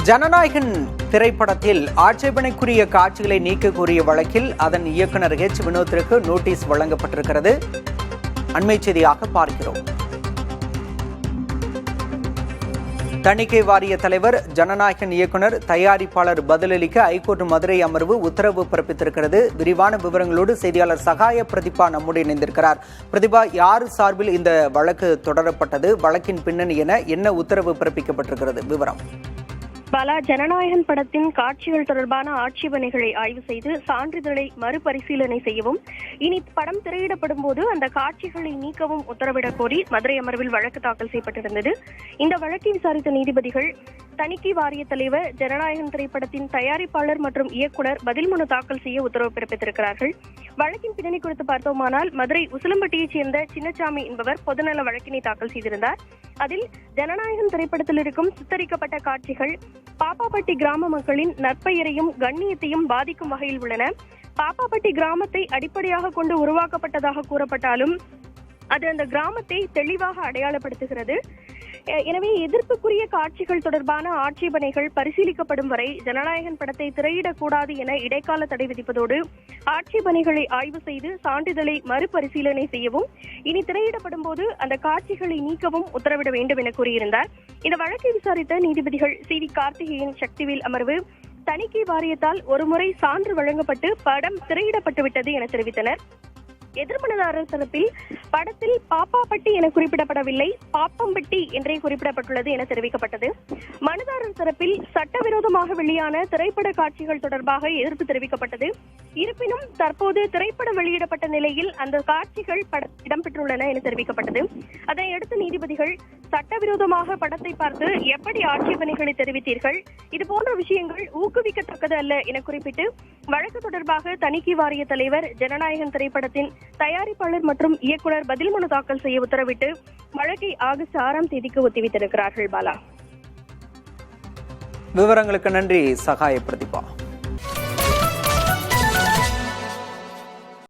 ஜனநாயகன் திரைப்படத்தில் ஆட்சேபனைக்குரிய காட்சிகளை நீக்க கோரிய வழக்கில் அதன் இயக்குனர் வினோத்திற்கு நோட்டீஸ் வழங்கப்பட்டிருக்கிறது. அண்மை செய்தியாக பார்க்கிறோம். தணிக்கை வாரிய தலைவர், ஜனநாயகன் இயக்குனர், தயாரிப்பாளர் பதிலளிக்க ஐகோர்ட் மதுரை அமர்வு உத்தரவு பிறப்பித்திருக்கிறது. விரிவான விவரங்களோடு செய்தியாளர் சகாய பிரதிபா நம்முடைய இணைந்திருக்கிறார். பிரதிபா, யார் சார்பில் இந்த வழக்கு தொடரப்பட்டது? வழக்கின் பின்னணி என்ன உத்தரவு பிறப்பிக்கப்பட்டிருக்கிறது? விவரம். பாலா, ஜனநாயகன் படத்தின் காட்சிகள் தொடர்பான ஆட்சேபனைகளை ஆய்வு செய்து சான்றிதழை மறுபரிசீலனை செய்யவும், இனி படம் திரையிடப்படும் போது அந்த காட்சிகளை நீக்கவும் உத்தரவிடக் கோரி மதுரை அமர்வில் வழக்கு தாக்கல் செய்யப்பட்டிருந்தது. இந்த வழக்கை விசாரித்த நீதிபதிகள் தணிக்கை வாரிய தலைவர், ஜனநாயகன் திரைப்படத்தின் தயாரிப்பாளர் மற்றும் இயக்குனர் பதில் மனு தாக்கல் செய்ய உத்தரவு பிறப்பித்திருக்கிறார்கள். வழக்கின் பின்னணி குறித்து பார்த்தோமானால், மதுரை உசிலம்பட்டியைச் சேர்ந்த சின்னசாமி என்பவர் பொதுநல வழக்கினை தாக்கல் செய்திருந்தார். அதில் ஜனநாயகன் திரைப்படத்தில் இருக்கும் சித்தரிக்கப்பட்ட காட்சிகள் பாப்பாப்பட்டி கிராம மக்களின் நற்பெயரையும் கண்ணியத்தையும் பாதிக்கும் வகையில் உள்ளன. பாப்பாப்பட்டி கிராமத்தை அடிப்படையாக கொண்டு உருவாக்கப்பட்டதாக கூறப்பட்டாலும் அது அந்த கிராமத்தை தெளிவாக அடையாளப்படுத்துகிறது. எனவே எதிர்ப்புக்குரிய காட்சிகள் தொடர்பான ஆட்சேபனைகள் பரிசீலிக்கப்படும் வரை ஜனநாயகன் படத்தை திரையிடக்கூடாது என இடைக்கால தடை விதிப்பதோடு, ஆட்சேபனைகளை ஆய்வு செய்து சான்றிதழை மறுபரிசீலனை செய்யவும், இனி திரையிடப்படும் போது அந்த காட்சிகளை நீக்கவும் உத்தரவிட வேண்டும் என கூறியிருந்தார். இந்த வழக்கை விசாரித்த நீதிபதிகள் சி.வி. கார்த்திகேயன், சக்திவேல் அமர்வு தணிக்கை வாரியத்தால் ஒருமுறை சான்று வழங்கப்பட்டு படம் திரையிடப்பட்டுவிட்டது என தெரிவித்தனர். எதிர்மனுதாரர் தரப்பில் படத்தில் பாப்பாப்பட்டி என குறிப்பிடப்படவில்லை, பாப்பம்பட்டி என்றே குறிப்பிடப்பட்டுள்ளது என தெரிவிக்கப்பட்டது. மனுதாரர் தரப்பில் சட்டவிரோதமாக வெளியான திரைப்பட காட்சிகள் தொடர்பாக எதிர்ப்பு தெரிவிக்கப்பட்டது. இருப்பினும் தற்போது திரைப்படம் வெளியிடப்பட்ட நிலையில் அந்த காட்சிகள் இடம்பெற்றுள்ளன என தெரிவிக்கப்பட்டது. அதனையடுத்து நீதிபதிகள் சட்டவிரோதமாக படத்தை பார்த்து எப்படி ஆட்சேபனைகளை தெரிவித்தீர்கள், இதுபோன்ற விஷயங்கள் ஊக்குவிக்கத்தக்கது அல்ல என குறிப்பிட்டு வழக்கு தொடர்பாக தணிக்கை வாரிய தலைவர், ஜனநாயகன் திரைப்படத்தின் தயாரிப்பாளர் மற்றும் இயக்குனர் பதில் மனு தாக்கல் செய்ய உத்தரவிட்டு வழக்கை ஆகஸ்ட் 6ஆம் தேதிக்கு ஒத்திவைத்திருக்கிறார்கள். பாலா, விவரங்களுக்கு நன்றி சகாய பிரதிபா.